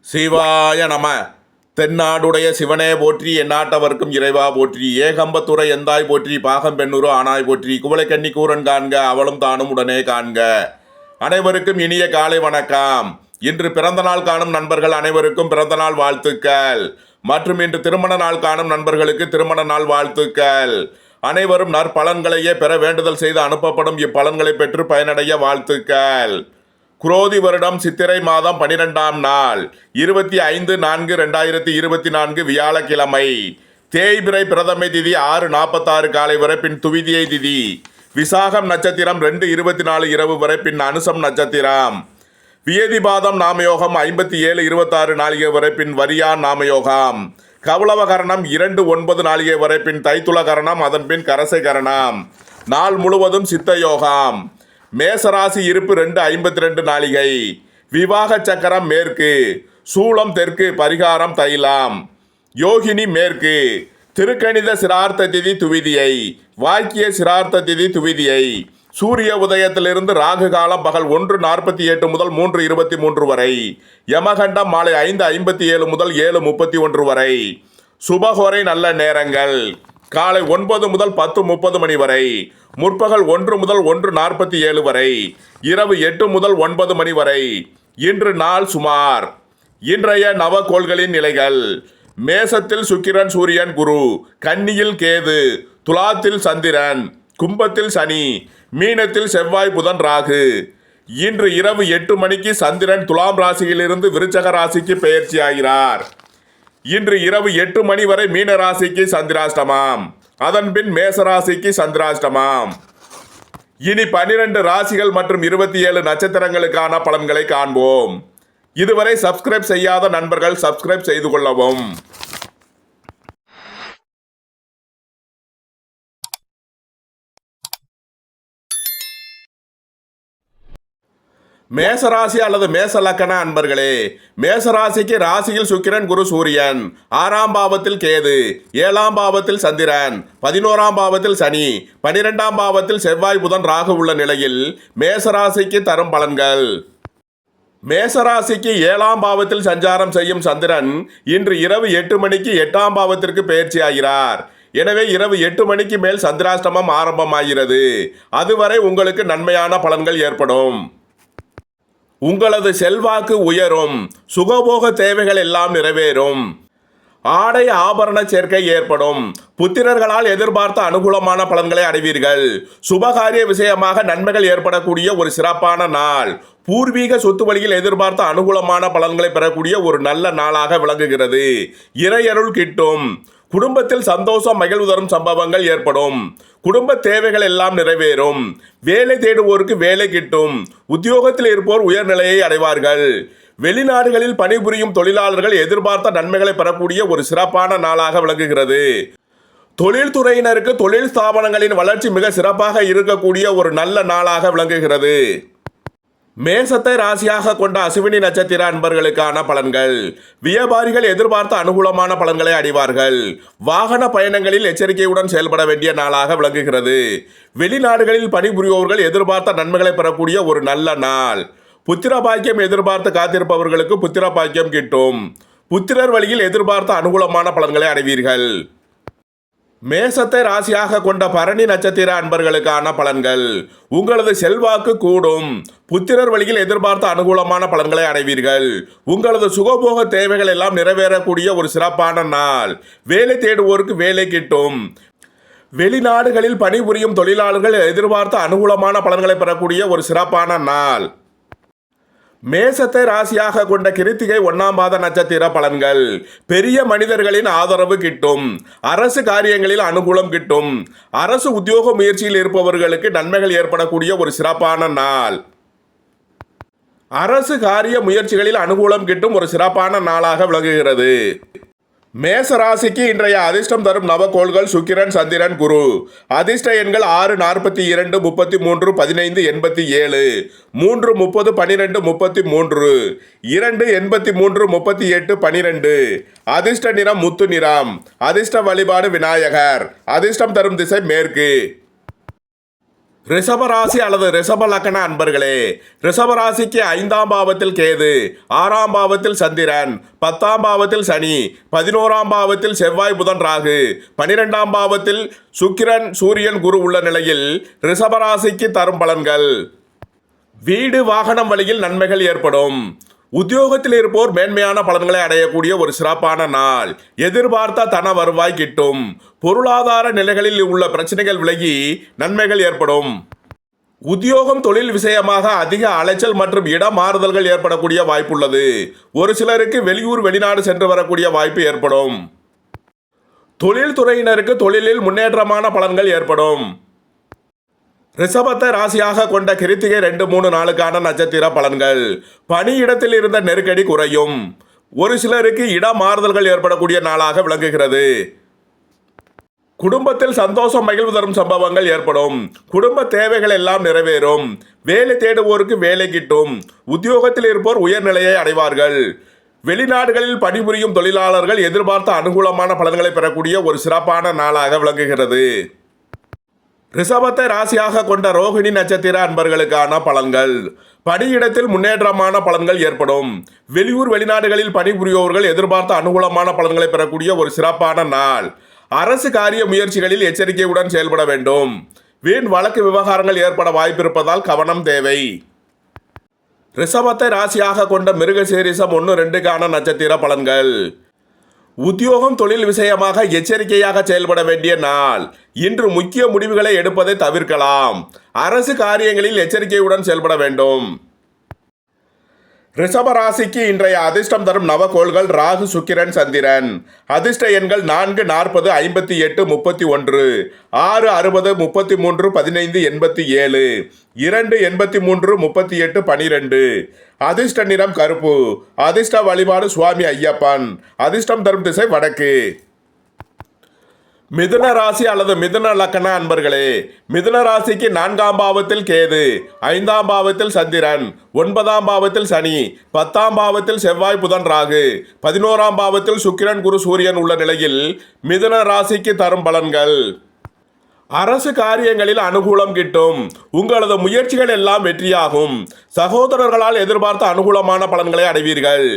சிவாய நம. தென்னாடுடைய சிவனே போற்றி, எந்நாட்டவர்க்கும் இறைவா போற்றி, ஏகம்பத்துறை எந்தாய் போற்றி, பாகம் பெண்ணுரு ஆனாய் போற்றி, குவளைக்கண்ணி கூரன் காண்க அவளும் தானும் உடனே காண்க. அனைவருக்கும் இனிய காலை வணக்கம். இன்று பிறந்த நாள் காணும் நண்பர்கள் அனைவருக்கும் பிறந்த நாள் வாழ்த்துக்கள். மற்றும் இன்று திருமண நாள் காணும் நண்பர்களுக்கு திருமண நாள் வாழ்த்துக்கள். அனைவரும் நற்பலன்களையே பெற வேண்டுதல் செய்து அனுப்பப்படும் இப்பலன்களை பெற்று பயனடைய வாழ்த்துக்கள். குரோதி வருடம் சித்திரை மாதம் 12ஆம் நாள் 25/4/2024 வியாழக்கிழமை. தேய்பிறை பிரதமை திதி 6:46 காலை வரை, பின் துவிதியை திதி. விசாகம் நட்சத்திரம் 2:24 இரவு வரை, பின் அனுசம் நட்சத்திரம். வியதிபாதம் நாமயோகம் 57:26 நாளிகை வரை, பின் வரியான் நாமயோகம். கவுளவகரணம் 2:9 நாளிகை வரை, பின் தைத்துளகரணம், அதன் பின் கரசை கரணம். நாள் முழுவதும் சித்த யோகம். மேசராசி இருப்பு 2:52 நாளிகை. விவாக சக்கரம் மேற்கு, சூளம் தெற்கு, பரிகாரம் தைலம். யோகினி மேற்கு. திருக்கணித சிரார்த்த திதி துவிதியை, வாக்கிய சிரார்த்த திதி துவிதியை. சூரிய உதயத்திலிருந்து ராகு காலம் பகல் 1:48 முதல் 3:23 வரை. யமகண்டம் மாலை 5:57 முதல் 7:31 வரை. சுபகோரை நல்ல நேரங்கள் காலை 9 முதல் 10:30 மணி வரை, முற்பகல் 1 முதல் 1:47 வரை, இரவு 8 முதல் 9 மணி வரை. இன்று நாள் சுமார். இன்றைய நவகோள்களின் நிலைகள்: மேசத்தில் சுக்கிரன் சூரியன் குரு, கன்னியில் கேது, துலாத்தில் சந்திரன், கும்பத்தில் சனி, மீனத்தில் செவ்வாய் புதன் ராகு. இன்று இரவு 8 மணிக்கு சந்திரன் துலாம் ராசியிலிருந்து விருச்சக ராசிக்கு பெயர்ச்சி ஆகிறார். இன்று இரவு 8 மணி வரை மீன ராசிக்கு சந்திராஷ்டமம், அதன் பின் மேசராசிக்கு சந்திராஷ்டமம். இனி 12 ராசிகள் மற்றும் 27 நட்சத்திரங்களுக்கான பலன்களை காண்போம். இதுவரை சப்ஸ்கிரைப் செய்யாத நண்பர்கள் சப்ஸ்கிரைப் செய்து கொள்ளவும். மேசராசி அல்லது மேச லக்கண அன்பர்களே, மேசராசிக்கு ராசியில் சுக்கிரன் குரு சூரியன், 6ஆம் பாவத்தில் கேது, 7ஆம் பாவத்தில் சந்திரன், 11ஆம் பாவத்தில் சனி, 12ஆம் பாவத்தில் செவ்வாய் புதன் ராகு உள்ள நிலையில் மேசராசிக்கு தரும் பலன்கள். மேசராசிக்கு 7ஆம் பாவத்தில் சஞ்சாரம் செய்யும் சந்திரன் இன்று இரவு 8 மணிக்கு 8ஆம் பாவத்திற்கு பெயர்ச்சி ஆகிறார். எனவே இரவு 8 மணிக்கு மேல் சந்திராஷ்டமம் ஆரம்பமாகிறது. அதுவரை உங்களுக்கு நன்மையான பலன்கள் ஏற்படும். உங்களது செல்வாக்கு உயரும். சுகபோக தேவைகள் எல்லாம் நிறைவேறும். ஆடை ஆபரண சேர்க்கை ஏற்படும். புத்திரர்களால் எதிர்பார்த்த அனுகூலமான பலன்களை அடைவீர்கள். சுபகாரிய விஷயமாக நன்மைகள் ஏற்படக்கூடிய ஒரு சிறப்பான நாள். பூர்வீக சொத்து வழியில் எதிர்பார்த்த அனுகூலமான பலன்களை பெறக்கூடிய ஒரு நல்ல நாளாக விளங்குகிறது. இறையருள் கிட்டும். குடும்பத்தில் சந்தோஷம் மகிழ்வு தரும் சம்பவங்கள் ஏற்படும். குடும்ப தேவைகள் எல்லாம் நிறைவேறும். வேலை தேடுவோருக்கு வேலை கிட்டும். உத்தியோகத்தில் இருப்போர் உயர்நிலையை அடைவார்கள். வெளிநாடுகளில் பணிபுரியும் தொழிலாளர்கள் எதிர்பார்த்த நன்மைகளை பெறக்கூடிய ஒரு சிறப்பான நாளாக விளங்குகிறது. தொழில்துறையினருக்கு தொழில் ஸ்தாபனங்களின் வளர்ச்சி மிக சிறப்பாக இருக்கக்கூடிய ஒரு நல்ல நாளாக விளங்குகிறது. மேசத்தை ராசியாக கொண்ட அசுவினி நட்சத்திர அன்பர்களுக்கான பலன்கள்: வியாபாரிகள் எதிர்பார்த்த அனுகூலமான பலன்களை அடைவார்கள். வாகன பயணங்களில் எச்சரிக்கையுடன் செயல்பட வேண்டிய நாளாக விளங்குகிறது. வெளிநாடுகளில் பணிபுரிபவர்கள் எதிர்பார்த்த நன்மைகளை பெறக்கூடிய ஒரு நல்ல நாள். புத்திர பாக்கியம் எதிர்பார்த்து காத்திருப்பவர்களுக்கு புத்திர பாக்கியம் கிட்டும். புத்திரர் வழியில் எதிர்பார்த்த அனுகூலமான பலன்களை அடைவீர்கள். மேசத்தை ராசியாக கொண்ட பரணி நட்சத்திர அன்பர்களுக்கான பலன்கள்: உங்களது செல்வாக்கு கூடும். புத்திரர் வழியில் எதிர்பார்த்த அனுகூலமான பலன்களை அடைவீர்கள். உங்களது சுகபோக தேவைகள் எல்லாம் நிறைவேறக்கூடிய ஒரு சிறப்பான நாள். வேலை தேடுவோருக்கு வேலை கிட்டும். வெளிநாடுகளில் பணிபுரியும் தொழிலாளர்கள் எதிர்பார்த்த அனுகூலமான பலன்களை பெறக்கூடிய ஒரு சிறப்பான நாள். மேசத்தை ராசியாக கொண்ட கிருத்திகை 1ஆம் பாத நட்சத்திர பலன்கள்: பெரிய மனிதர்களின் ஆதரவு கிட்டும். அரசு காரியங்களில் அனுகூலம் கிட்டும். அரசு உத்தியோக முயற்சியில் இருப்பவர்களுக்கு நன்மைகள் ஏற்படக்கூடிய ஒரு சிறப்பான நாள். அரசு காரிய முயற்சிகளில் அனுகூலம் கிட்டும் ஒரு சிறப்பான நாளாக விளங்குகிறது. மேசராசிக்கு இன்றைய அதிர்ஷ்டம் தரும் நவகோள்கள் சுக்கிரன் சந்திரன் குரு. அதிர்ஷ்ட எண்கள் 6, 42, 33, 15, 87, 3, 30, 12, 33, 2, 83, 38, 12. அதிர்ஷ்ட நிறம் முத்து நிறம். அதிர்ஷ்ட வழிபாடு விநாயகர். அதிர்ஷ்டம் தரும் திசை மேற்கு. ரிஷபராசி அல்லது ரிஷப லக்ன அன்பர்களே, ரிஷபராசிக்கு 5ஆம் பாவத்தில் கேது, 6ஆம் பாவத்தில் சந்திரன், 10ஆம் பாவத்தில் சனி, 11ஆம் பாவத்தில் செவ்வாய் புதன் ராகு, 12ஆம் பாவத்தில் சுக்கிரன் சூரியன் குரு உள்ள நிலையில் ரிஷபராசிக்கு தரும் பலன்கள். வீடு வாகனம் வழியில் நன்மைகள் ஏற்படும். உத்தியோகத்தில் இருப்போர் மேன்மையான பலன்களை அடையக்கூடிய ஒரு சிறப்பான நாள். எதிர்பார்த்த தன வருவாய் கிட்டும். பொருளாதார நிலைகளில் உள்ள பிரச்சனைகள் விலகி நன்மைகள் ஏற்படும். உத்தியோகம் தொழில் விஷயமாக அதிக அலைச்சல் மற்றும் இடம் மாறுதல்கள் ஏற்படக்கூடிய வாய்ப்புள்ளது. ஒரு சிலருக்கு வெளியூர் வெளிநாடு சென்று வரக்கூடிய வாய்ப்பு ஏற்படும். தொழில்துறையினருக்கு தொழிலில் முன்னேற்றமான பலன்கள் ஏற்படும். ரிஷபத்தை ராசியாக கொண்ட கிருத்திகை 2, 3 நாளுக்கான நட்சத்திர பலன்கள். பணியிடத்தில் இருந்த நெருக்கடி குறையும். ஒரு சிலருக்கு இட மாறுதல்கள் ஏற்படக்கூடிய நாளாக விளங்குகிறது. குடும்பத்தில் சந்தோஷம் மகிழ்வு தரும் சம்பவங்கள் ஏற்படும். குடும்ப தேவைகள் எல்லாம் நிறைவேறும். வேலை தேடுவோருக்கு வேலை கிட்டும். உத்தியோகத்தில் இருப்போர் உயர்நிலையை அடைவார்கள். வெளிநாடுகளில் பணிபுரியும் தொழிலாளர்கள் எதிர்பார்த்த அனுகூலமான பலன்களை பெறக்கூடிய ஒரு சிறப்பான நாளாக விளங்குகிறது. ரிஷபத்தை ராசியாக கொண்ட ரோகிணி நட்சத்திர அன்பர்களுக்கான பலன்கள். பணியிடத்தில் முன்னேற்றமான பலன்கள் ஏற்படும். வெளியூர் வெளிநாடுகளில் பணிபுரியோர்கள் எதிர்பார்த்த அனுகூலமான பலன்களை பெறக்கூடிய ஒரு சிறப்பான நாள். அரசு காரிய முயற்சிகளில் எச்சரிக்கையுடன் செயல்பட வேண்டும். வீண் வழக்கு விவகாரங்கள் ஏற்பட வாய்ப்பிருப்பதால் கவனம் தேவை. ரிஷபத்தை ராசியாக கொண்ட மிருகசீரிஷம் 1, 2க்கான நட்சத்திர பலன்கள். உத்தியோகம் தொழில் விஷயமாக எச்சரிக்கையாக செயல்பட வேண்டிய நாள். இன்று முக்கிய முடிவுகளை எடுப்பதை தவிர்க்கலாம். அரசு காரியங்களில் எச்சரிக்கையுடன் செயல்பட வேண்டும். ரிஷப ராசிக்கு இன்றைய அதிர்ஷ்டம் தரும் நவகோள்கள் ராகு, சுக்கிரன், சந்திரன். அதிர்ஷ்ட எண்கள் 4, 40, 58, 31, 6, 60, 33, 15, 87, 2, 83, 38, 12. அதிர்ஷ்ட நிறம் கருப்பு. அதிர்ஷ்ட வழிபாடு சுவாமி ஐயப்பன். அதிர்ஷ்டம் தரும் திசை வடக்கு. மிதுன ராசி அல்லது மிதுன லக்ன அன்பர்களே, மிதுன ராசிக்கு 4ஆம் பாவத்தில் கேது, 5ஆம் பாவத்தில் சந்திரன், 9ஆம் பாவத்தில் சனி, 10ஆம் பாவத்தில் செவ்வாய் புதன் ராகு, 11ஆம் பாவத்தில் சுக்கிரன் குரு சூரியன் உள்ள நிலையில் மிதுன ராசிக்கு தரும் பலன்கள். அரசு காரியங்களில் அனுகூலம் கிட்டும். உங்களது முயற்சிகள் எல்லாம் வெற்றியாகும். சகோதரர்களால் எதிர்பார்த்த அனுகூலமான பலன்களை அடைவீர்கள்.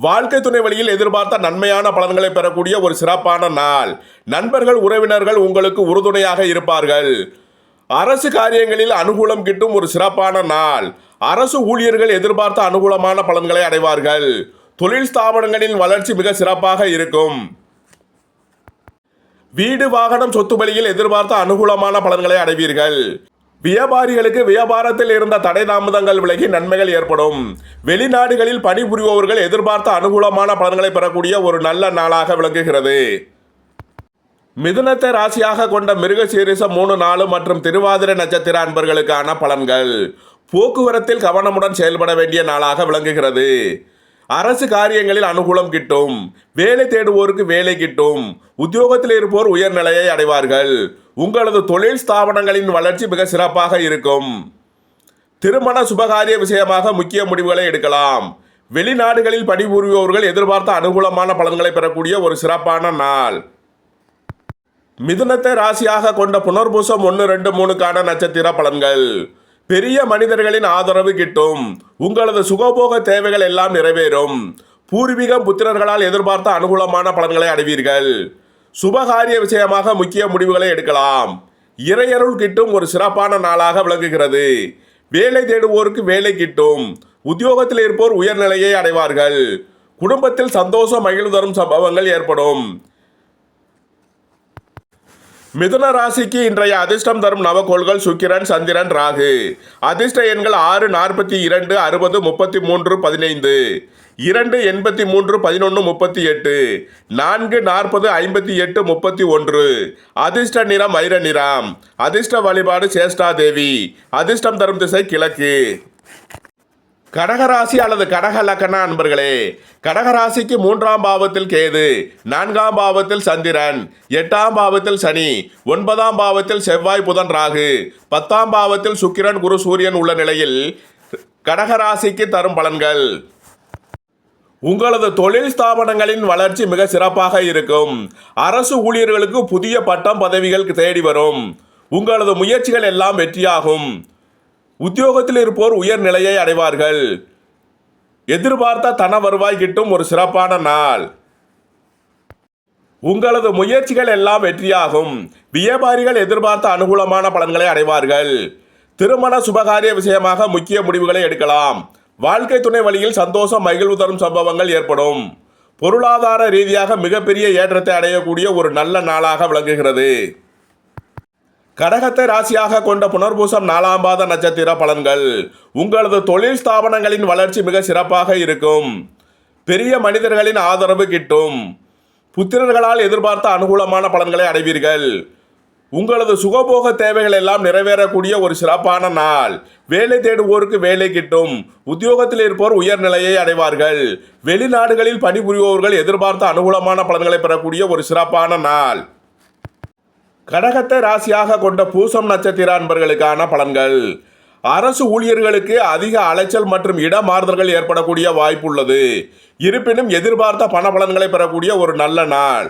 வாழ்க்கை துணை வழியில் எதிர்பார்த்த நன்மையான பலன்களை பெறக்கூடிய ஒரு சிறப்பான நாள். நண்பர்கள் உறவினர்கள் உங்களுக்கு உறுதுணையாக இருப்பார்கள். அரசு காரியங்களில் அனுகூலம் கிட்டும் ஒரு சிறப்பான நாள். அரசு ஊழியர்கள் எதிர்பார்த்த அனுகூலமான பலன்களை அடைவார்கள். தொழில் ஸ்தாபனங்களின் வளர்ச்சி மிக சிறப்பாக இருக்கும். வீடு வாகனம் சொத்து வழியில் எதிர்பார்த்த அனுகூலமான பலன்களை அடைவீர்கள். வியாபாரிகளுக்கு வியாபாரத்தில் இருந்த தடை தாமதங்கள் விலகி நன்மைகள் ஏற்படும். வெளிநாடுகளில் பணிபுரிபவர்கள் எதிர்பார்த்த அனுகூலமான பலன்களை பெறக்கூடிய ஒரு நல்ல நாளாக விளங்குகிறது. மிதுனத்தை ராசியாக கொண்ட மிருகசீரிஷம் 3, 4 மற்றும் திருவாதிரை நட்சத்திர அன்பர்களுக்கான பலன்கள். போக்குவரத்தில் கவனமுடன் செயல்பட வேண்டிய நாளாக விளங்குகிறது. அரசு காரியங்களில் அனுகூலம் கிட்டும். வேலை தேடுவோருக்கு வேலை கிட்டும். உத்தியோகத்தில் இருப்போர் உயர்நிலையை அடைவார்கள். உங்களது தொழில் ஸ்தாபனங்களின் வளர்ச்சி மிக சிறப்பாக இருக்கும். திருமண சுபகாரிய விஷயமாக முக்கிய முடிவுகளை எடுக்கலாம். வெளிநாடுகளில் பணிபுரிபவர்கள் எதிர்பார்த்த அனுகூலமான பலன்களை பெறக்கூடிய ஒரு சிறப்பான நாள். மிதுனத்தை ராசியாக கொண்ட புனர்பூசம் 1, 2, 3க்கான நட்சத்திர பலன்கள். பெரிய மனிதர்களின் ஆதரவு கிட்டும். உங்களது சுகபோக தேவைகள் எல்லாம் நிறைவேறும். பூர்வீகம் புத்திரர்களால் எதிர்பார்த்த அனுகூலமான பலன்களை அடைவீர்கள். சுபகாரிய விஷயமாக முக்கிய முடிவுகளை எடுக்கலாம். இறையருள் கிட்டும் ஒரு சிறப்பான நாளாக விளங்குகிறது. வேலை தேடுவோருக்கு வேலை கிட்டும். உத்தியோகத்தில் இருப்போர் உயர்நிலையை அடைவார்கள். குடும்பத்தில் சந்தோஷம் மகிழ்வு தரும் சம்பவங்கள் ஏற்படும். மிதுன ராசிக்கு இன்றைய அதிர்ஷ்டம் தரும் நவகோள்கள் சுக்கிரன், சந்திரன், ராகு. அதிர்ஷ்ட எண்கள் 6, 42, 60, 33, 15, 2, 83, 11, 38, 4, 40, 58, 31. அதிர்ஷ்ட நிறம் வைர நிறம். அதிர்ஷ்ட வழிபாடு சேஷ்டா தேவி. அதிர்ஷ்டம் தரும் திசை கிழக்கு. கடகராசி அல்லது கடக லக்ன அன்பர்களே, கடகராசிக்கு 3ஆம் பாவத்தில் கேது, 4ஆம் பாவத்தில் சந்திரன், 8ஆம் பாவத்தில் சனி, 9ஆம் பாவத்தில் செவ்வாய் புதன் ராகு, 10ஆம் பாவத்தில் சுக்கிரன் குரு சூரியன் உள்ள நிலையில் கடகராசிக்கு தரும் பலன்கள். உங்களது தொழில் ஸ்தாபனங்களின் வளர்ச்சி மிக சிறப்பாக இருக்கும். அரசு ஊழியர்களுக்கு புதிய பட்டம் பதவிகள் தேடி வரும். உங்களது முயற்சிகள் எல்லாம் வெற்றியாகும். உத்தியோகத்தில் இருப்போர் உயர் நிலையை அடைவார்கள். எதிர்பார்த்த தன வருவாய் கிட்டும் ஒரு சிறப்பான நாள். உங்களது முயற்சிகள் எல்லாம் வெற்றியாகும். வியாபாரிகள் எதிர்பார்த்த அனுகூலமான பலன்களை அடைவார்கள். திருமண சுபகாரிய விஷயமாக முக்கிய முடிவுகளை எடுக்கலாம். வாழ்க்கை துணை வழியில் சந்தோஷம் மகிழ்வு தரும் சம்பவங்கள் ஏற்படும். பொருளாதார ரீதியாக மிகப்பெரிய ஏற்றத்தை அடையக்கூடிய ஒரு நல்ல நாளாக விளங்குகிறது. கடகத்தை ராசியாக கொண்ட புனர்பூசம் 4ஆம் பாத நட்சத்திர பலன்கள். உங்களது தொழில் ஸ்தாபனங்களின் வளர்ச்சி மிக சிறப்பாக இருக்கும். பெரிய மனிதர்களின் ஆதரவு கிட்டும். புத்திரர்களால் எதிர்பார்த்த அனுகூலமான பலன்களை அடைவீர்கள். உங்களது சுகபோக தேவைகள் எல்லாம் நிறைவேறக்கூடிய ஒரு சிறப்பான நாள். வேலை தேடுவோருக்கு வேலை கிட்டும். உத்தியோகத்தில் இருப்போர் உயர்நிலையை அடைவார்கள். வெளிநாடுகளில் பணிபுரிவோர்கள் எதிர்பார்த்த அனுகூலமான பலன்களை பெறக்கூடிய ஒரு சிறப்பான நாள். கடகத்தை ராசியாக கொண்ட பூசம் நட்சத்திர அன்பர்களுக்கான பலன்கள். அரசு ஊழியர்களுக்கு அதிக அலைச்சல் மற்றும் இடமாறுதல்கள் ஏற்படக்கூடிய வாய்ப்பு உள்ளது. இருப்பினும் எதிர்பார்த்த பண பலன்களை பெறக்கூடிய ஒரு நல்ல நாள்.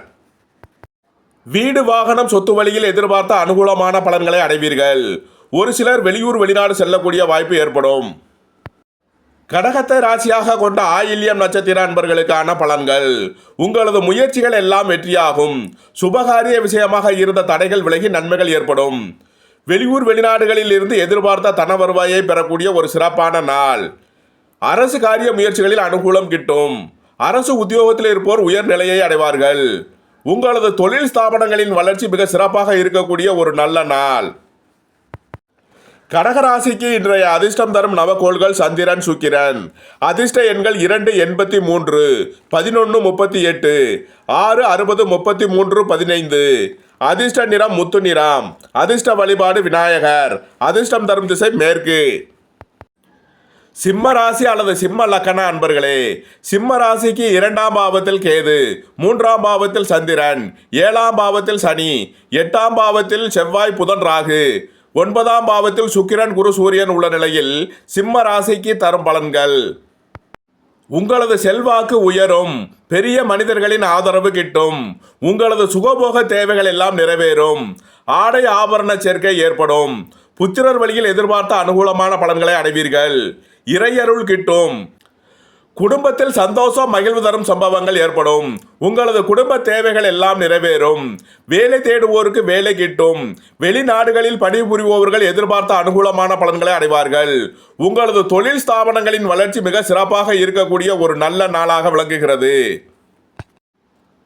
வீடு வாகனம் சொத்து வழியில் எதிர்பார்த்த அனுகூலமான பலன்களை அடைவீர்கள். ஒரு சிலர் வெளியூர் வெளிநாடு செல்லக்கூடிய வாய்ப்பு ஏற்படும். கடகத்தை ராசியாக கொண்ட ஆயில்யம் நட்சத்திர அன்பர்களுக்கான பலன்கள். உங்களது முயற்சிகள் எல்லாம் வெற்றியாகும். சுபகாரிய விஷயமாக இருந்த தடைகள் விலகி நன்மைகள் ஏற்படும். வெளியூர் வெளிநாடுகளில் இருந்து எதிர்பார்த்த தன வருவாயை பெறக்கூடிய ஒரு சிறப்பான நாள். அரசு காரிய முயற்சிகளில் அனுகூலம் கிட்டும். அரசு உத்தியோகத்தில் இருப்போர் உயர்நிலையை அடைவார்கள். உங்களது தொழில் ஸ்தாபனங்களின் வளர்ச்சி மிக சிறப்பாக இருக்கக்கூடிய ஒரு நல்ல நாள். கடகராசிக்கு இன்றைய அதிர்ஷ்டம் தரும் நவகோள்கள் சந்திரன், சுக்கிரன். அதிர்ஷ்ட எண்கள் 2, 83, 11, 38, 6, 60, 33, 15. அதிர்ஷ்ட நிறம் முத்து நிறம். அதிர்ஷ்ட வழிபாடு விநாயகர். அதிர்ஷ்டம் தரும் திசை மேற்கு. சிம்ம ராசி அல்லது சிம்ம லக்கண அன்பர்களே, சிம்ம ராசிக்கு 2ஆம் பாவத்தில் கேது, 3ஆம் பாவத்தில் சந்திரன், 7ஆம் பாவத்தில் சனி, 8ஆம் பாவத்தில் செவ்வாய் புதன் ராகு, 9ஆம் பாவத்தில் சுக்கிரன் குரு சூரியன் உள்ள நிலையில் சிம்ம ராசிக்கு தரும் பலன்கள். உங்களது செல்வாக்கு உயரும். பெரிய மனிதர்களின் ஆதரவு கிட்டும். உங்களது சுகபோக தேவைகள் எல்லாம் நிறைவேறும். ஆடை ஆபரண சேர்க்கை ஏற்படும். புத்திரர் வழியில் எதிர்பார்த்த அனுகூலமான பலன்களை அடைவீர்கள். இறையருள் கிட்டும். குடும்பத்தில் சந்தோஷம் மகிழ்வு தரும் சம்பவங்கள் ஏற்படும். உங்களது குடும்ப தேவைகள் எல்லாம் நிறைவேறும். வேலை தேடுவோருக்கு வேலை கிட்டும். வெளிநாடுகளில் பணிபுரிவோர்கள் எதிர்பார்த்த அனுகூலமான பலன்களை அடைவார்கள். உங்களது தொழில் ஸ்தாபனங்களின் வளர்ச்சி மிக சிறப்பாக இருக்கக்கூடிய ஒரு நல்ல நாளாக விளங்குகிறது.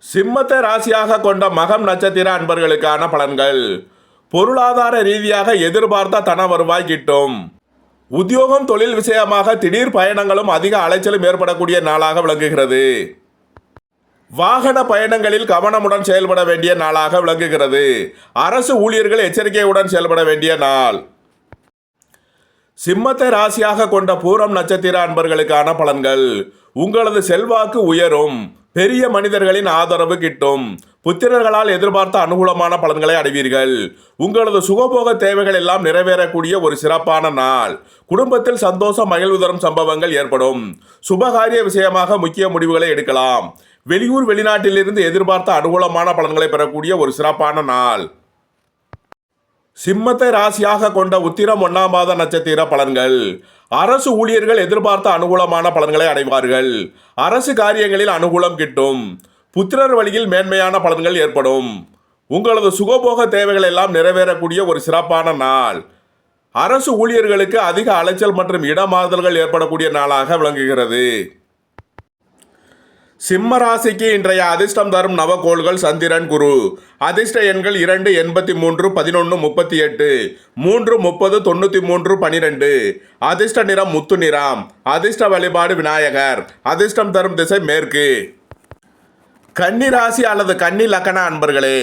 சிம்மத்தை ராசியாக கொண்ட மகம் நட்சத்திர அன்பர்களுக்கான பலன்கள். பொருளாதார ரீதியாக எதிர்பார்த்த தன வருவாய் கிட்டும். உத்தியோகம் தொழில் விஷயமாக திடீர் பயணங்களும் அதிக அலைச்சலும் ஏற்படக்கூடிய நாளாக விளங்குகிறது. வாகன பயணங்களில் கவனமுடன் செயல்பட வேண்டிய நாளாக விளங்குகிறது. அரசு ஊழியர்கள் எச்சரிக்கையுடன் செயல்பட வேண்டிய நாள். சிம்மத்தை ராசியாக கொண்ட பூரம் நட்சத்திர அன்பர்களுக்கான பலன்கள். உங்களது செல்வாக்கு உயரும். பெரிய மனிதர்களின் ஆதரவு கிட்டும். புத்திரர்களால் எதிர்பார்த்த அனுகூலமான பலன்களை அடைவீர்கள். உங்களது சுகபோக தேவைகள் எல்லாம் நிறைவேறக்கூடிய ஒரு சிறப்பான நாள். குடும்பத்தில் சந்தோஷம் மகிழ்வு தரும் சம்பவங்கள் ஏற்படும். சுபகாரிய விஷயமாக முக்கிய முடிவுகளை எடுக்கலாம். வெளியூர் வெளிநாட்டிலிருந்து எதிர்பார்த்த அனுகூலமான பலன்களை பெறக்கூடிய ஒரு சிறப்பான நாள். சிம்மத்தை ராசியாக கொண்ட உத்திரம் 1ஆம் பாத நட்சத்திர பலன்கள். அரசு ஊழியர்கள் எதிர்பார்த்த அனுகூலமான பலன்களை அடைவார்கள். அரசு காரியங்களில் அனுகூலம் கிட்டும். புத்திரர் வழியில் மேன்மையான பலன்கள் ஏற்படும். உங்களது சுகபோக தேவைகள் எல்லாம் நிறைவேறக்கூடிய ஒரு சிறப்பான நாள். அரசு ஊழியர்களுக்கு அதிக அலைச்சல் மற்றும் இடமாறுதல்கள் ஏற்படக்கூடிய நாளாக விளங்குகிறது. சிம்ம ராசிக்கு இன்றைய அதிர்ஷ்டம் தரும் நவகோள்கள் சந்திரன், குரு. அதிர்ஷ்ட எண்கள் 2, 83, 11, 38, 3, 30, 93, 12. அதிர்ஷ்ட நிறம் முத்து நிறம். அதிர்ஷ்ட வழிபாடு விநாயகர். அதிர்ஷ்டம் தரும் திசை மேற்கு. கன்னி ராசி அல்லது கன்னி லக்கண அன்பர்களே,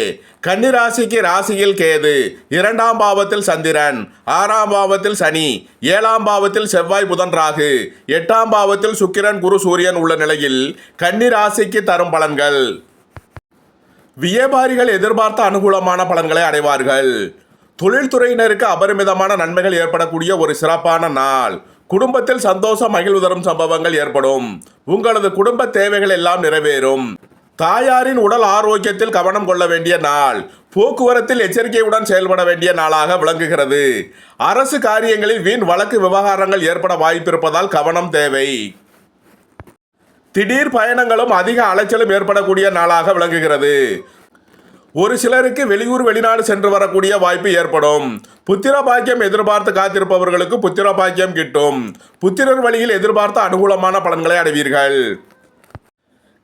கன்னி ராசிக்கு ராசியில் கேது, 2ஆம் பாவத்தில் சந்திரன், 6ஆம் பாவத்தில் சனி, 7ஆம் பாவத்தில் செவ்வாய் புதன் ராகு, 8ஆம் பாவத்தில் சுக்கிரன் குரு சூரியன் உள்ள நிலையில் கன்னி ராசிக்கு தரும் பலன்கள். வியாபாரிகள் எதிர்பார்த்த அனுகூலமான பலன்களை அடைவார்கள். தொழில்துறையினருக்கு அபரிமிதமான நன்மைகள் ஏற்படக்கூடிய ஒரு சிறப்பான நாள். குடும்பத்தில் சந்தோஷம் மகிழ்வு தரும் சம்பவங்கள் ஏற்படும். உங்களது குடும்ப தேவைகள் எல்லாம் நிறைவேறும். தாயாரின் உடல் ஆரோக்கியத்தில் கவனம் கொள்ள வேண்டிய நாள். போக்குவரத்தில் எச்சரிக்கையுடன் செயல்பட வேண்டிய நாளாக விளங்குகிறது. அரசு காரியங்களில் வீண் வழக்கு விவகாரங்கள் ஏற்பட வாய்ப்பிருப்பதால் கவனம் தேவை. திடீர் பயணங்களும் அதிக அலைச்சலும் ஏற்படக்கூடிய நாளாக விளங்குகிறது. ஒரு சிலருக்கு வெளியூர் வெளிநாடு சென்று வரக்கூடிய வாய்ப்பு ஏற்படும். புத்திர பாக்கியம் எதிர்பார்த்து காத்திருப்பவர்களுக்கு புத்திர பாக்கியம் கிட்டும். புத்திரர் வழியில் எதிர்பார்த்த அனுகூலமான பலன்களை அடைவீர்கள்.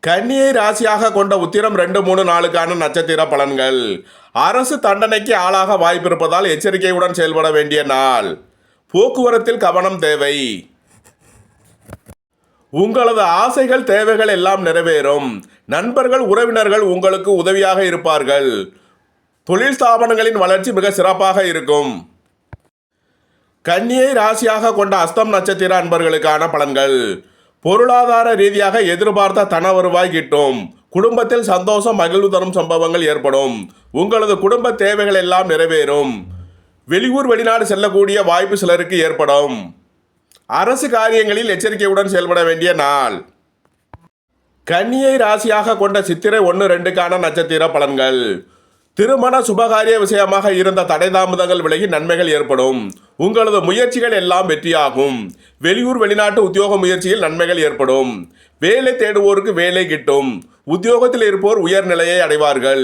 கன்னியை ராசியாக கொண்ட உத்திரம் 2, 3 நாளுக்கான நட்சத்திர பலன்கள். அரசு தண்டனைக்கு ஆளாக வாய்ப்பிருப்பதால் எச்சரிக்கையுடன் செயல்பட வேண்டிய நாள். போக்குவரத்தில் கவனம் தேவை. உங்களது ஆசைகள் தேவைகள் எல்லாம் நிறைவேறும். நண்பர்கள் உறவினர்கள் உங்களுக்கு உதவியாக இருப்பார்கள். தொழில் ஸ்தாபனங்களின் வளர்ச்சி மிக சிறப்பாக இருக்கும். கன்னியை ராசியாக கொண்ட அஸ்தம் நட்சத்திர அன்பர்களுக்கான பலன்கள். பொருளாதார ரீதியாக எதிர்பார்த்த தன வருவாய் கிட்டும். குடும்பத்தில் சந்தோஷம் மகிழ்வு தரும் சம்பவங்கள் ஏற்படும். உங்களது குடும்ப தேவைகள் எல்லாம் நிறைவேறும். வெளியூர் வெளிநாடு செல்லக்கூடிய வாய்ப்பு சிலருக்கு ஏற்படும். அரசு காரியங்களில் எச்சரிக்கையுடன் செயல்பட வேண்டிய நாள். கன்னியை ராசியாக கொண்ட சித்திரை 1, 2க்கான நட்சத்திர பலன்கள். திருமண சுபகாரிய விஷயமாக இருந்த தடை தாமதங்கள் விலகி நன்மைகள் ஏற்படும். உங்களது முயற்சிகள் எல்லாம் வெற்றியாகும். வெளியூர் வெளிநாட்டு உத்தியோக முயற்சியில் நன்மைகள் ஏற்படும். வேலை தேடுவோருக்கு வேலை கிட்டும். உத்தியோகத்தில் இருப்போர் உயர்நிலையை அடைவார்கள்.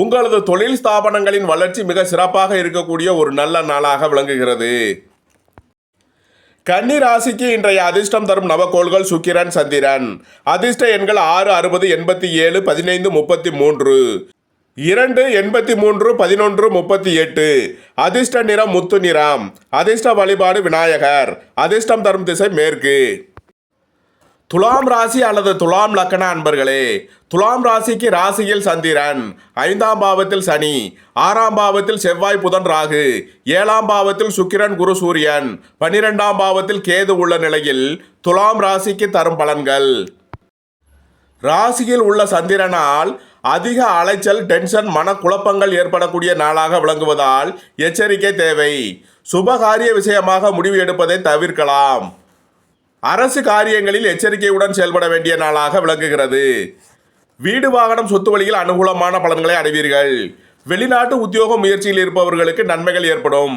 உங்களது தொழில் ஸ்தாபனங்களின் வளர்ச்சி மிக சிறப்பாக இருக்கக்கூடிய ஒரு நல்ல நாளாக விளங்குகிறது. கன்னி ராசிக்கு இன்றைய அதிர்ஷ்டம் தரும் நவக்கோள்கள் சுக்கிரன், சந்திரன். அதிர்ஷ்ட எண்கள் 6, 60, 87, 15, 33, 2, 83, 11, 38. அதிர்ஷ்ட நிறம் முத்து நிறம். அதிர்ஷ்ட வழிபாடு விநாயகர். அதிர்ஷ்டம் தரும் திசை மேற்கு. துலாம் ராசி அல்லது துலாம் லக்கண அன்பர்களே, துலாம் ராசிக்கு ராசியில் சந்திரன், 5ஆம் பாவத்தில் சனி, 6ஆம் பாவத்தில் செவ்வாய் புதன் ராகு, 7ஆம் பாவத்தில் சுக்கிரன் குரு சூரியன், 12ஆம் பாவத்தில் கேது உள்ள நிலையில் துலாம் ராசிக்கு தரும் பலன்கள். ராசியில் உள்ள சந்திரனால் அதிக அலைச்சல், டென்ஷன், மனக்குழப்பங்கள் ஏற்படக்கூடிய நாளாக விளங்குவதால் எச்சரிக்கை தேவை. சுபகாரிய விஷயமாக முடிவு எடுப்பதை தவிர்க்கலாம். அரசு காரியங்களில் எச்சரிக்கையுடன் செயல்பட வேண்டிய நாளாக விளங்குகிறது. வீடு வாகனம் சொத்து வழியில் அனுகூலமான பலன்களை அடைவீர்கள். வெளிநாட்டு உத்தியோக முயற்சியில் இருப்பவர்களுக்கு நன்மைகள் ஏற்படும்.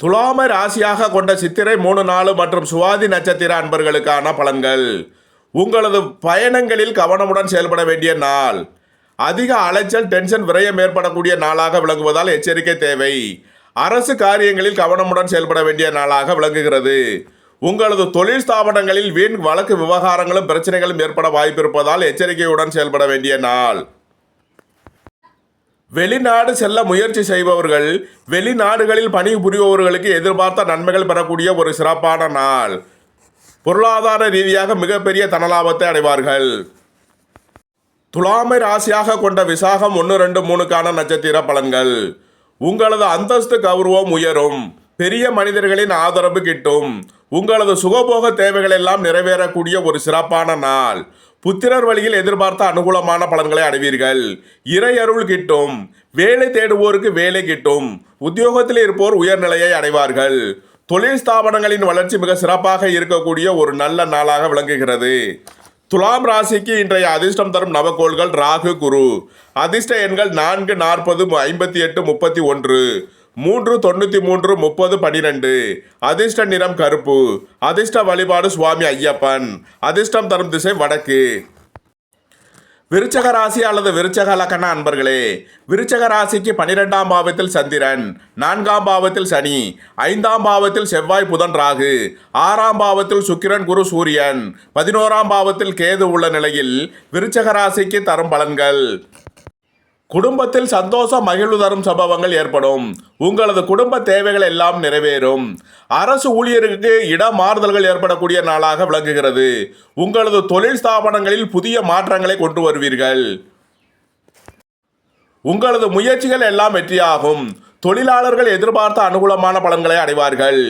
துலாம ராசியாக கொண்ட சித்திரை 3, 4 மற்றும் சுவாதி நட்சத்திர அன்பர்களுக்கான பலன்கள். உங்களது பயணங்களில் கவனமுடன் செயல்பட வேண்டிய நாள். அதிக அலைச்சல், டென்ஷன், விரயம் ஏற்படக்கூடிய நாளாக விளங்குவதால் எச்சரிக்கை தேவை. அரசு காரியங்களில் கவனமுடன் செயல்பட வேண்டிய நாளாக விளங்குகிறது. உங்களது தொழில் ஸ்தாபனங்களில் வீண் வழக்கு விவகாரங்களும் பிரச்சனைகளும் ஏற்பட வாய்ப்பிருப்பதால் எச்சரிக்கையுடன் செயல்பட வேண்டிய நாள். வெளிநாடு செல்ல முயற்சி செய்பவர்கள், வெளிநாடுகளில் பணிபுரிபவர்களுக்கு எதிர்பார்த்த நன்மைகள் பெறக்கூடிய ஒரு சிறப்பான நாள். பொருளாதார ரீதியாக மிகப்பெரிய தனலாபத்தை அடைவார்கள். துலாமை ராசியாக கொண்ட விசாகம் 1, 2, 3க்கான நட்சத்திர பலன்கள். உங்களது அந்தஸ்து கௌரவம் உயரும். பெரிய மனிதர்களின் ஆதரவு கிட்டும். உங்களது சுகபோக தேவைகள் எல்லாம் நிறைவேறக்கூடிய ஒரு சிறப்பான நாள். புத்திரர் வழியில் எதிர்பார்த்த அனுகூலமான பலன்களை அடைவீர்கள். இறை அருள் கிட்டும். வேலை தேடுவோருக்கு வேலை கிட்டும். உத்தியோகத்தில் இருப்போர் உயர்நிலையை அடைவார்கள். தொழில் ஸ்தாபனங்களின் வளர்ச்சி மிக சிறப்பாக இருக்கக்கூடிய ஒரு நல்ல நாளாக விளங்குகிறது. துலாம் ராசிக்கு இன்றைய அதிர்ஷ்டம் தரும் நவக்கோள்கள் ராகு, குரு. அதிர்ஷ்ட எண்கள் 4, 40, 58, 31, 3, 93, 30, 12. அதிர்ஷ்ட நிறம் கருப்பு. அதிர்ஷ்ட வழிபாடு சுவாமி ஐயப்பன். அதிர்ஷ்டம் தரும் திசை வடக்கு. விருச்சக ராசி அல்லது விருச்சக லக்கண அன்பர்களே, விருச்சக ராசிக்கு 12ஆம் பாவத்தில் சந்திரன், 4ஆம் பாவத்தில் சனி, 5ஆம் பாவத்தில் செவ்வாய் புதன் ராகு, 6ஆம் பாவத்தில் சுக்கிரன் குரு சூரியன், 11ஆம் பாவத்தில் கேது உள்ள நிலையில் விருச்சக ராசிக்கு தரும் பலன்கள். குடும்பத்தில் சந்தோஷம் மகிழ்வு தரும் சம்பவங்கள் ஏற்படும். உங்களது குடும்ப தேவைகள் எல்லாம் நிறைவேறும். அரசு ஊழியருக்கு இடமாறுதல்கள் ஏற்படக்கூடிய நாளாக விளங்குகிறது. உங்களது தொழில் ஸ்தாபனங்களில் புதிய மாற்றங்களை கொண்டு வருவீர்கள். உங்களது முயற்சிகள் எல்லாம் வெற்றியாகும். தொழிலாளர்கள் எதிர்பார்த்த அனுகூலமான பலன்களை அடைவார்கள்.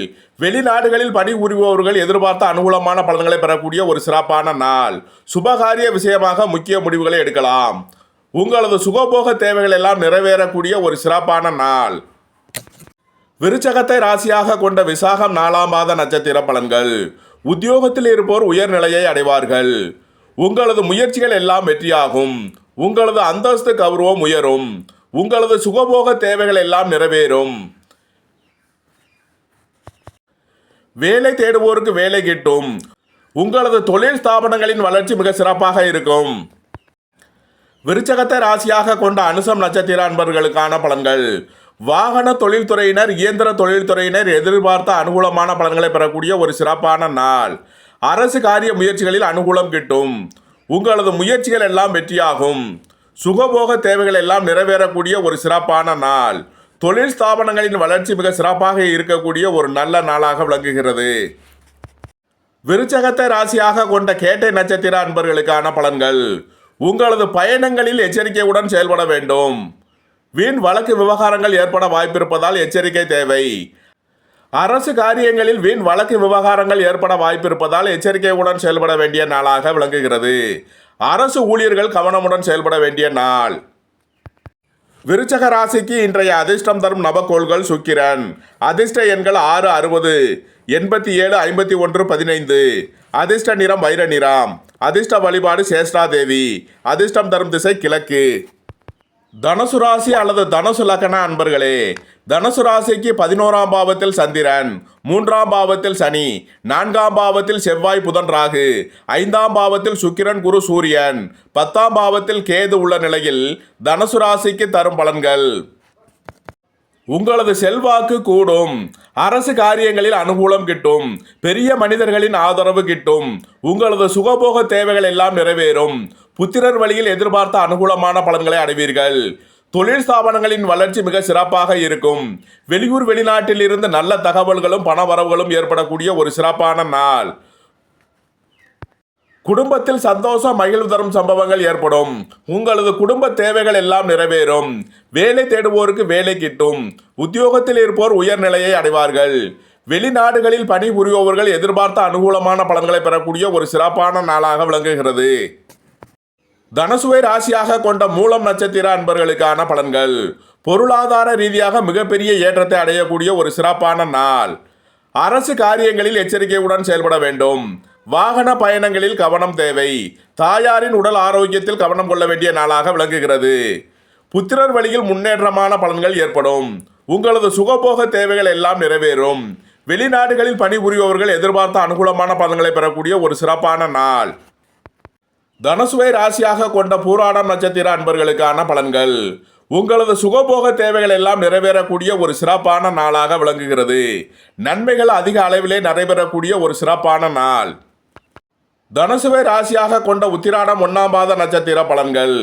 வெளிநாடுகளில் பணிபுரிபவர்கள் எதிர்பார்த்த அனுகூலமான பலன்களை பெறக்கூடிய ஒரு சிறப்பான நாள். சுபகாரிய விஷயமாக முக்கிய முடிவுகளை எடுக்கலாம். உங்களது சுகபோக தேவைகள் எல்லாம் நிறைவேறக்கூடிய ஒரு சிறப்பான நாள். விருச்சகத்தை ராசியாக கொண்ட விசாகம் 4ஆம் பாத நட்சத்திர பலன்கள். உத்தியோகத்தில் இருப்போர் உயர்நிலையை அடைவார்கள். உங்களது முயற்சிகள் எல்லாம் வெற்றியாகும். உங்களது அந்தஸ்து கௌரவம் உயரும். உங்களது சுகபோக தேவைகள் எல்லாம் நிறைவேறும். வேலை தேடுவோருக்கு வேலை கிட்டும். உங்களது தொழில் ஸ்தாபனங்களின் வளர்ச்சி மிக சிறப்பாக இருக்கும். விருச்சகத்தை ராசியாக கொண்ட அனுசம் நட்சத்திர அன்பர்களுக்கான பலன்கள். வாகன தொழில்துறையினர், இயந்திர தொழில்துறையினர் எதிர்பார்த்த அனுகூலமான பலன்களை பெறக்கூடிய ஒரு சிறப்பான நாள். அரசு காரிய முயற்சிகளில் அனுகூலம் கிட்டும். உங்களது முயற்சிகள் எல்லாம் வெற்றியாகும். சுகபோக தேவைகள் எல்லாம் நிறைவேறக்கூடிய ஒரு சிறப்பான நாள். தொழில் ஸ்தாபனங்களின் வளர்ச்சி மிக சிறப்பாக இருக்கக்கூடிய ஒரு நல்ல நாளாக விளங்குகிறது. விருச்சகத்தை ராசியாக கொண்ட கேட்டை நட்சத்திர அன்பர்களுக்கான பலன்கள். உங்களது பயணங்களில் எச்சரிக்கையுடன் செயல்பட வேண்டும். வீண் வழக்கு விவகாரங்கள் ஏற்பட வாய்ப்பிருப்பதால் எச்சரிக்கை தேவை. அரசு காரியங்களில் வீண் வழக்கு விவகாரங்கள் ஏற்பட வாய்ப்பிருப்பதால் எச்சரிக்கையுடன் செயல்பட வேண்டிய நாளாக விளங்குகிறது. அரசு ஊழியர்கள் கவனமுடன் செயல்பட வேண்டிய நாள். விருச்சக ராசிக்கு இன்றைய அதிர்ஷ்டம் தரும் நவக்கோள்கள் சுக்கிரன். அதிர்ஷ்ட எண்கள் 6, 60, 87, 51, 15. அதிர்ஷ்ட நிறம் வைர நிறம். அதிர்ஷ்ட வழிபாடு சேஷ்டா தேவி. அதிர்ஷ்டம் தரும் திசை கிழக்கு. தனுசு ராசி அல்லது தனுசு லக்ன அன்பர்களே, தனுசு ராசிக்கு 11ஆம் பாவத்தில் சந்திரன், 3ஆம் பாவத்தில் சனி, 4ஆம் பாவத்தில் செவ்வாய் புதன் ராகு, 5ஆம் பாவத்தில் சுக்கிரன் குரு சூரியன், 10ஆம் பாவத்தில் கேது உள்ள நிலையில் தனுசு ராசிக்கு தரும் பலன்கள். உங்களது செல்வாக்கு கூடும். அரசு காரியங்களில் அனுகூலம் கிட்டும். பெரிய மனிதர்களின் ஆதரவு கிட்டும். உங்களது சுகபோக தேவைகள் எல்லாம் நிறைவேறும். புத்திரர் வழியில் எதிர்பார்த்த அனுகூலமான பலன்களை அடைவீர்கள். தொழில் ஸ்தாபனங்களின் வளர்ச்சி மிக சிறப்பாக இருக்கும். வெளியூர் வெளிநாட்டில் இருந்து நல்ல தகவல்களும் பண வரவுகளும் ஏற்படக்கூடிய ஒரு சிறப்பான நாள். குடும்பத்தில் சந்தோஷம் மகிழ்வு தரும் சம்பவங்கள் ஏற்படும். உங்களது குடும்ப தேவைகள் எல்லாம் நிறைவேறும். வேலை தேடுவோருக்கு வேலை கிட்டும். உத்தியோகத்தில் இருப்போர் உயர்நிலையை அடைவார்கள். வெளிநாடுகளில் பணிபுரிபவர்கள் எதிர்பார்த்த அனுகூலமான பலன்களை பெறக்கூடிய ஒரு சிறப்பான நாளாக விளங்குகிறது. தனுசுவை ராசியாக கொண்ட மூலம் நட்சத்திர அன்பர்களுக்கான பலன்கள். பொருளாதார ரீதியாக மிகப்பெரிய ஏற்றத்தை அடையக்கூடிய ஒரு சிறப்பான நாள். அரசு காரியங்களில் எச்சரிக்கையுடன் செயல்பட வேண்டும். வாகன பயணங்களில் கவனம் தேவை. தாயாரின் உடல் ஆரோக்கியத்தில் கவனம் கொள்ள வேண்டிய நாளாக விளங்குகிறது. புத்திரர் வழியில் முன்னேற்றமான பலன்கள் ஏற்படும். உங்களது சுகபோக தேவைகள் எல்லாம் நிறைவேறும். வெளிநாடுகளில் பணிபுரிபவர்கள் எதிர்பார்த்த அனுகூலமான பலன்களை பெறக்கூடிய ஒரு சிறப்பான நாள். தனுசுவை ராசியாக கொண்ட பூராடம் நட்சத்திர அன்பர்களுக்கான பலன்கள். உங்களது சுகபோக தேவைகள் எல்லாம் நிறைவேறக்கூடிய ஒரு சிறப்பான நாளாக விளங்குகிறது. நன்மைகள் அதிக அளவிலே நடைபெறக்கூடிய ஒரு சிறப்பான நாள். தனுசுவை ராசியாக கொண்ட உத்திராடம் 1ஆம் பாத நட்சத்திர பலன்கள்.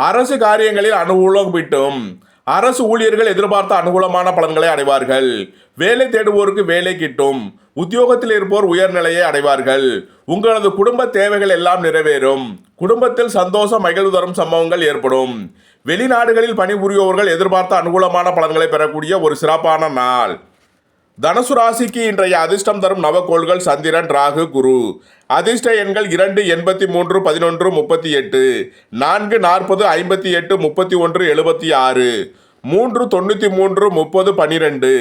அரசு காரியங்களில் அனுகூலம் கிட்டும். அரசு ஊழியர்கள் எதிர்பார்த்த அனுகூலமான பலன்களை அடைவார்கள். வேலை தேடுவோருக்கு வேலை கிட்டும். உத்தியோகத்தில் இருப்போர் உயர்நிலையை அடைவார்கள். உங்களது குடும்ப தேவைகள் எல்லாம் நிறைவேறும். குடும்பத்தில் சந்தோஷம் மகிழ்வு தரும் சம்பவங்கள் ஏற்படும். வெளிநாடுகளில் பணிபுரிபவர்கள் எதிர்பார்த்த அனுகூலமான பலன்களை பெறக்கூடிய ஒரு சிறப்பான நாள். தனுசு ராசிக்கு இன்றைய அதிர்ஷ்டம் தரும் நவக்கோள்கள் சந்திரன், ராகு, குரு. அதிர்ஷ்ட எண்கள் 2, 83, 11, 38, 4, 40, 58, 31, 76, 3, 93, 30, 12.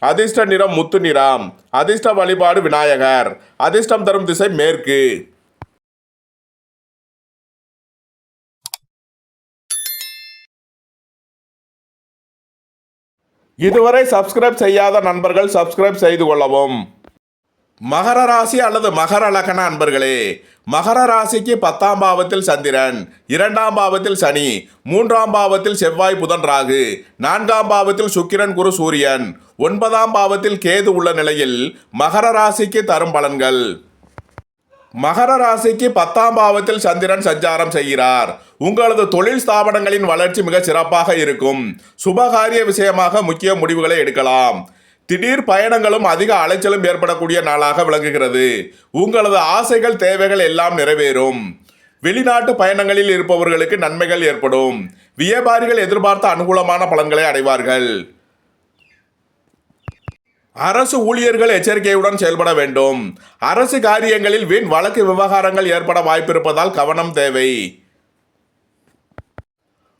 அதிர்ஷ்ட நிறம் முத்து நிறம். அதிர்ஷ்ட வழிபாடு விநாயகர். அதிர்ஷ்டம் தரும் திசை மேற்கு. இதுவரை சப்ஸ்கிரைப் செய்யாத நண்பர்கள் சப்ஸ்கிரைப் செய்து கொள்ளவும். மகர ராசி அல்லது மகர லக்ன அன்பர்களே, மகர ராசிக்கு 10ஆம் பாவத்தில் சந்திரன், 2ஆம் பாவத்தில் சனி, 3ஆம் பாவத்தில் செவ்வாய் புதன் ராகு, 4ஆம் பாவத்தில் சுக்கிரன் குரு சூரியன், 9ஆம் பாவத்தில் கேது உள்ள நிலையில் மகர ராசிக்கு தரும் பலன்கள். மகர ராசிக்கு 10ஆம் பாவத்தில் சந்திரன் சஞ்சாரம் செய்கிறார். உங்களது தொழில் ஸ்தாபனங்களின் வளர்ச்சி மிக சிறப்பாக இருக்கும். சுபகாரிய விஷயமாக முக்கிய முடிவுகளை எடுக்கலாம். திடீர் பயணங்களும் அதிக அலைச்சலும் ஏற்படக்கூடிய நாளாக விளங்குகிறது. உங்களது ஆசைகள் தேவைகள் எல்லாம் நிறைவேறும். வெளிநாட்டு பயணங்களில் இருப்பவர்களுக்கு நன்மைகள் ஏற்படும். வியாபாரிகள் எதிர்பார்த்த அனுகூலமான பலன்களை அடைவார்கள். அரசு ஊழியர்கள் எச்சரிக்கையுடன் செயல்பட வேண்டும். அரசு காரியங்களில் வீண் வழக்கு விவகாரங்கள் ஏற்பட வாய்ப்பிருப்பதால் கவனம் தேவை.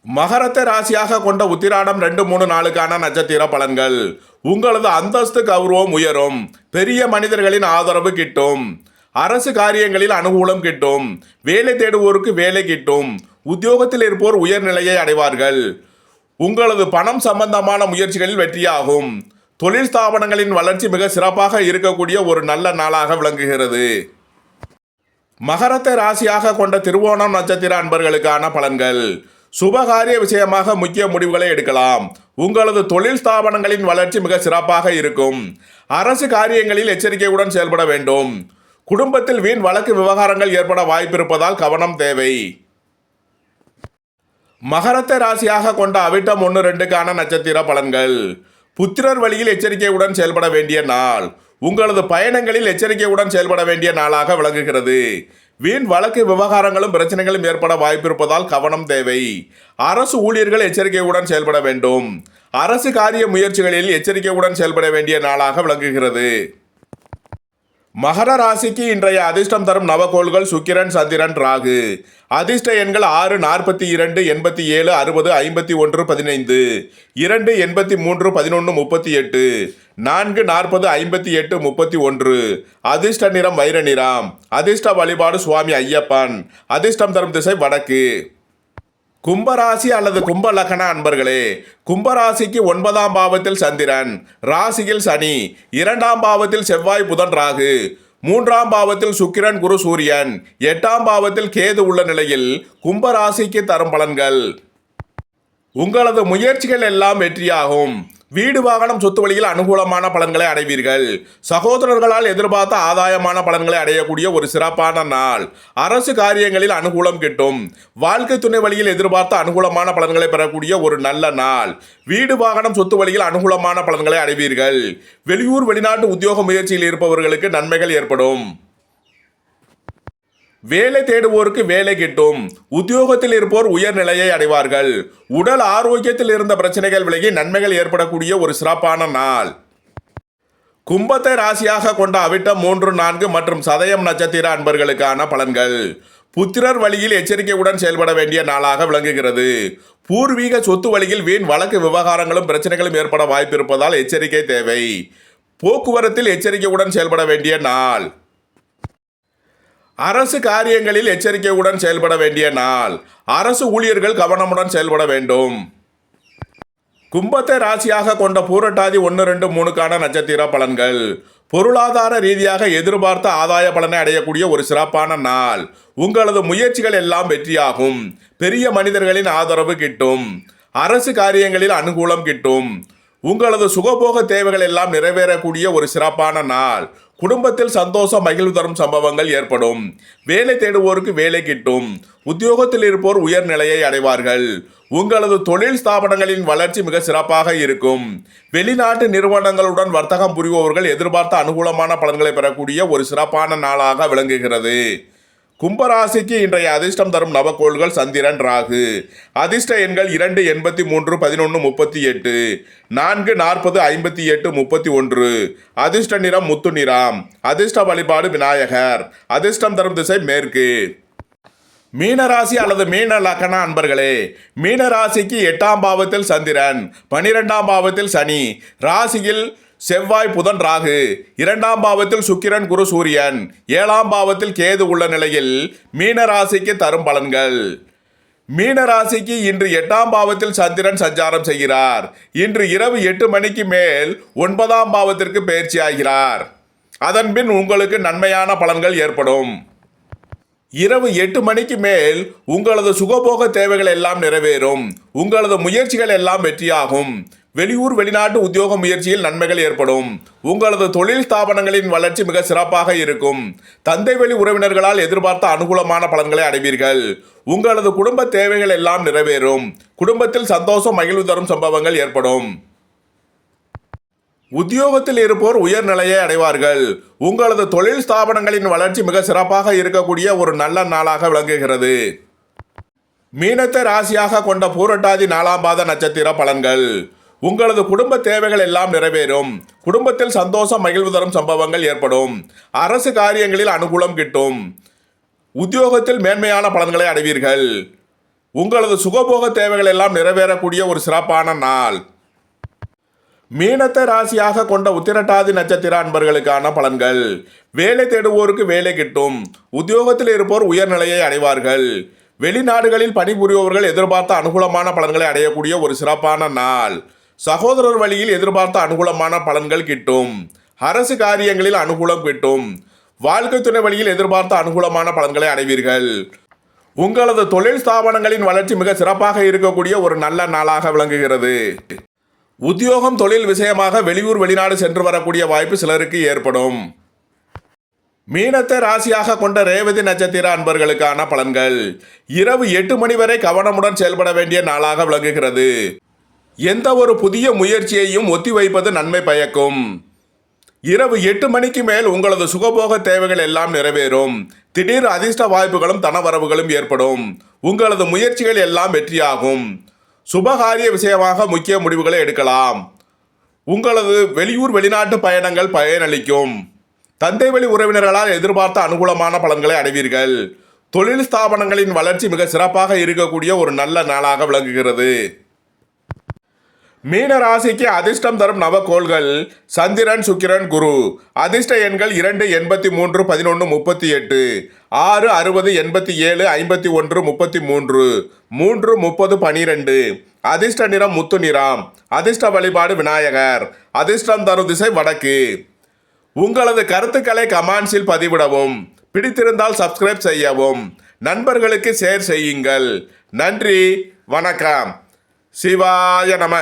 மகரத்தை ராசியாக கொண்ட உத்திராடம் 2, 3 நாளுக்கான நட்சத்திர பலன்கள். உங்களது அந்தஸ்து கௌரவம் உயரும். பெரிய மனிதர்களின் ஆதரவு கிட்டும். அரசு காரியங்களில் அனுகூலம் கிட்டும். வேலை தேடுவோருக்கு வேலை கிட்டும். உத்தியோகத்தில் இருப்போர் உயர்நிலையை அடைவார்கள். உங்களது பணம் சம்பந்தமான முயற்சிகளில் வெற்றியாகும். தொழில் ஸ்தாபனங்களின் வளர்ச்சி மிக சிறப்பாக இருக்கக்கூடிய ஒரு நல்ல நாளாக விளங்குகிறது. மகரத்தை ராசியாக கொண்ட திருவோணம் நட்சத்திர அன்பர்களுக்கான பலன்கள். சுபகாரிய விஷயமாக முக்கிய முடிவுகளை எடுக்கலாம். உங்களது தொழில் ஸ்தாபனங்களின் வளர்ச்சி மிக சிறப்பாக இருக்கும். அரசு காரியங்களில் எச்சரிக்கையுடன் செயல்பட வேண்டும். குடும்பத்தில் வீண் வழக்கு விவகாரங்கள் ஏற்பட வாய்ப்பிருப்பதால் கவனம் தேவை. மகரத்தை ராசியாக கொண்ட அவிட்டம் 1-2க்கான நட்சத்திர பலன்கள். புத்திரர் வழியில் எச்சரிக்கையுடன் செயல்பட வேண்டிய நாள். உங்களது பயணங்களில் எச்சரிக்கையுடன் செயல்பட வேண்டிய நாளாக விளங்குகிறது. வீண் வழக்கு விவகாரங்களும் பிரச்சனைகளும் ஏற்பட வாய்ப்பிருப்பதால் கவனம் தேவை. அரசு ஊழியர்கள் எச்சரிக்கையுடன் செயல்பட வேண்டும். அரசு காரிய முயற்சிகளில் எச்சரிக்கையுடன் செயல்பட வேண்டிய நாளாக விளங்குகிறது. மகர ராசிக்கு இன்றைய அதிர்ஷ்டம் தரும் நவகோள்கள் சுக்கிரன், சந்திரன், ராகு. அதிர்ஷ்ட எண்கள் 6, 42, 87, 60, 51, 15, 2, 83, 11, 38, 4, 40, 58, 31. அதிர்ஷ்ட நிறம் வைர நிறம். அதிர்ஷ்ட வழிபாடு சுவாமி ஐயப்பன். அதிர்ஷ்டம் தரும் திசை வடக்கு. கும்பராசி அல்லது கும்ப லக்ன அன்பர்களே, கும்பராசிக்கு 9ஆம் பாவத்தில் சந்திரன், ராசியில் சனி, 2ஆம் பாவத்தில் செவ்வாய், புதன், ராகு, 3ஆம் பாவத்தில் சுக்கிரன், குரு, சூரியன், 8ஆம் பாவத்தில் கேது உள்ள நிலையில் கும்பராசிக்கு தரும் பலன்கள். உங்களது முயற்சிகள் எல்லாம் வெற்றியாகும். வீடு வாகனம் சொத்து வழியில் அனுகூலமான பலன்களை அடைவீர்கள். சகோதரர்களால் எதிர்பார்த்த ஆதாயமான பலன்களை அடையக்கூடிய ஒரு சிறப்பான நாள். அரசு காரியங்களில் அனுகூலம் கிட்டும். வாழ்க்கை துணை வழியில் எதிர்பார்த்த அனுகூலமான பலன்களை பெறக்கூடிய ஒரு நல்ல நாள். வீடு வாகனம் சொத்து வழியில் அனுகூலமான பலன்களை அடைவீர்கள். வெளியூர் வெளிநாட்டு உத்தியோக முயற்சியில் இருப்பவர்களுக்கு நன்மைகள் ஏற்படும். வேலை தேடுவோருக்கு வேலை கிட்டும். உத்தியோகத்தில் இருப்போர் உயர்நிலையை அடைவார்கள். உடல் ஆரோக்கியத்தில் இருந்த பிரச்சனைகள் விலகி நன்மைகள் ஏற்படக்கூடிய ஒரு சிறப்பான நாள். கும்பத்தை ராசியாக கொண்ட அவிட்டம் 3, 4 மற்றும் சதயம் நட்சத்திர அன்பர்களுக்கான பலன்கள். புத்திரர் வழியில் எச்சரிக்கையுடன் செயல்பட வேண்டிய நாளாக விளங்குகிறது. பூர்வீக சொத்து வழியில் வீண் வழக்கு விவகாரங்களும் பிரச்சனைகளும் ஏற்பட வாய்ப்பிருப்பதால் எச்சரிக்கை தேவை. போக்குவரத்தில் எச்சரிக்கையுடன் செயல்பட வேண்டிய நாள். அரசு காரியங்களில் எச்சரிக்கையுடன் செயல்பட வேண்டிய நாள். அரசு ஊழியர்கள் கவனமுடன் செயல்பட வேண்டும். கும்பத்தை ராசியாக கொண்ட பூரட்டாதி 1, 2, 3க்கான நட்சத்திர பலன்கள். பொருளாதார ரீதியாக எதிர்பார்த்த ஆதாய பலனை அடையக்கூடிய ஒரு சிறப்பான நாள். உங்களது முயற்சிகள் எல்லாம் வெற்றியாகும். பெரிய மனிதர்களின் ஆதரவு கிட்டும். அரசு காரியங்களில் அனுகூலம் கிட்டும். உங்களது சுகபோக தேவைகள் எல்லாம் நிறைவேறக்கூடிய ஒரு சிறப்பான நாள். குடும்பத்தில் சந்தோஷம், மகிழ்வு தரும் சம்பவங்கள் ஏற்படும். வேலை தேடுவோருக்கு வேலை கிட்டும். உத்தியோகத்தில் இருப்போர் உயர்நிலையை அடைவார்கள். உங்களது தொழில் ஸ்தாபனங்களின் வளர்ச்சி மிக சிறப்பாக இருக்கும். வெளிநாட்டு நிறுவனங்களுடன் வர்த்தகம் புரிபவர்கள் எதிர்பார்த்த அனுகூலமான பலன்களை பெறக்கூடிய ஒரு சிறப்பான நாளாக விளங்குகிறது. கும்பராசிக்கு இன்றைய அதிர்ஷ்டம் தரும் நவகோள்கள் சந்திரன், ராகு. அதிர்ஷ்ட எண்கள் 2, 83, 11, 38, 4, 40, 58, 31. அதிர்ஷ்ட நிறம் முத்து நிறம். அதிர்ஷ்ட வழிபாடு விநாயகர். அதிர்ஷ்டம் தரும் திசை மேற்கு. மீனராசி அல்லது மீன லக்ன அன்பர்களே, மீனராசிக்கு 8ஆம் பாவத்தில் சந்திரன், 12ஆம் பாவத்தில் சனி, ராசியில் செவ்வாய், புதன், ராகு, 2ஆம் பாவத்தில் சுக்கிரன், குரு, சூரியன், 7ஆம் பாவத்தில் கேது உள்ள நிலையில் மீனராசிக்கு தரும் பலன்கள். மீனராசிக்கு இன்று 8ஆம் பாவத்தில் சந்திரன் சஞ்சாரம் செய்கிறார். இன்று இரவு 8 மணிக்கு மேல் 9ஆம் பாவத்திற்கு பயிற்சியாகிறார். அதன்பின் உங்களுக்கு நன்மையான பலன்கள் ஏற்படும். இரவு 8 மணிக்கு மேல் உங்களது சுகபோக தேவைகள் எல்லாம் நிறைவேறும். உங்களது முயற்சிகள் எல்லாம் வெற்றியாகும். வெளியூர் வெளிநாட்டு உத்தியோக முயற்சியில் நன்மைகள் ஏற்படும். உங்களது தொழில் ஸ்தாபனங்களின் வளர்ச்சி மிக சிறப்பாக இருக்கும். தந்தை வழி உறவினர்களால் எதிர்பார்த்த அனுகூலமான பலன்களை அடைவீர்கள். உங்களது குடும்ப தேவைகள் எல்லாம் நிறைவேறும். குடும்பத்தில் சந்தோஷம், மகிழ்வு தரும் சம்பவங்கள் ஏற்படும். உத்தியோகத்தில் இருப்போர் உயர்நிலையை அடைவார்கள். உங்களது தொழில் ஸ்தாபனங்களின் வளர்ச்சி மிக சிறப்பாக இருக்கக்கூடிய ஒரு நல்ல நாளாக விளங்குகிறது. மீனத்தை ராசியாக கொண்ட பூரட்டாதி 4ஆம் பாத நட்சத்திர பலன்கள். உங்களது குடும்ப தேவைகள் எல்லாம் நிறைவேறும். குடும்பத்தில் சந்தோஷம், மகிழ்வு தரும் சம்பவங்கள் ஏற்படும். அரசு காரியங்களில் அனுகூலம் கிட்டும். உத்தியோகத்தில் மேன்மையான பலன்களை அடைவீர்கள். உங்களது சுகபோக தேவைகள் எல்லாம் நிறைவேறக்கூடிய ஒரு சிறப்பான நாள். மீனத்தை ராசியாக கொண்ட உத்திரட்டாதி நட்சத்திர அன்பர்களுக்கான பலன்கள். வேலை தேடுவோருக்கு வேலை கிட்டும். உத்தியோகத்தில் இருப்போர் உயர்நிலையை அடைவார்கள். வெளிநாடுகளில் பணிபுரிபவர்கள் எதிர்பார்த்த அனுகூலமான பலன்களை அடையக்கூடிய ஒரு சிறப்பான நாள். சகோதரர் வழியில் எதிர்பார்த்த அனுகூலமான பலன்கள் கிட்டும். அரசு காரியங்களில் அனுகூலம் கிட்டும். வாழ்க்கை துணை வழியில் எதிர்பார்த்த அனுகூலமான பலன்களை அடைவீர்கள். உங்களது தொழில் ஸ்தாபனங்களின் வளர்ச்சி மிக சிறப்பாக இருக்கக்கூடிய ஒரு நல்ல நாளாக விளங்குகிறது. உத்தியோகம் தொழில் விஷயமாக வெளியூர் வெளிநாடு சென்று வரக்கூடிய வாய்ப்பு சிலருக்கு ஏற்படும். மீனத்தை ராசியாக கொண்ட ரேவதி நட்சத்திர அன்பர்களுக்கான பலன்கள். இரவு 8 மணி வரை கவனமுடன் செயல்பட வேண்டிய நாளாக விளங்குகிறது. எந்த ஒரு புதிய முயற்சியையும் ஒத்திவைப்பது நன்மை பயக்கும். இரவு 8 மணிக்கு மேல் உங்களது சுகபோக தேவைகள் எல்லாம் நிறைவேறும். திடீர் அதிர்ஷ்ட வாய்ப்புகளும் தனவரவுகளும் ஏற்படும். உங்களது முயற்சிகள் எல்லாம் வெற்றியாகும். சுபகாரிய விஷயமாக முக்கிய முடிவுகளை எடுக்கலாம். உங்களது வெளியூர் வெளிநாட்டு பயணங்கள் பயனளிக்கும். தந்தை வழி உறவினர்களால் எதிர்பார்த்த அனுகூலமான பலன்களை அடைவீர்கள். தொழில் ஸ்தாபனங்களின் வளர்ச்சி மிக சிறப்பாக இருக்கக்கூடிய ஒரு நல்ல நாளாக விளங்குகிறது. மீன ராசிக்கு அதிர்ஷ்டம் தரும் நவகோள்கள் சந்திரன், சுக்கிரன், குரு. அதிர்ஷ்ட எண்கள் 2, 83, 11, 38, 6, 60, 87, 51, 33, 3, 30, 12. அதிர்ஷ்ட நிறம் முத்து நிறம். அதிர்ஷ்ட வழிபாடு விநாயகர். அதிர்ஷ்டம் தரும் திசை வடக்கு. உங்களது கருத்துக்களை கமெண்ட்ஸில் பதிவிடவும். பிடித்திருந்தால் சப்ஸ்கிரைப் செய்யவும். நண்பர்களுக்கு ஷேர் செய்யுங்கள். நன்றி, வணக்கம். சிவாய நம.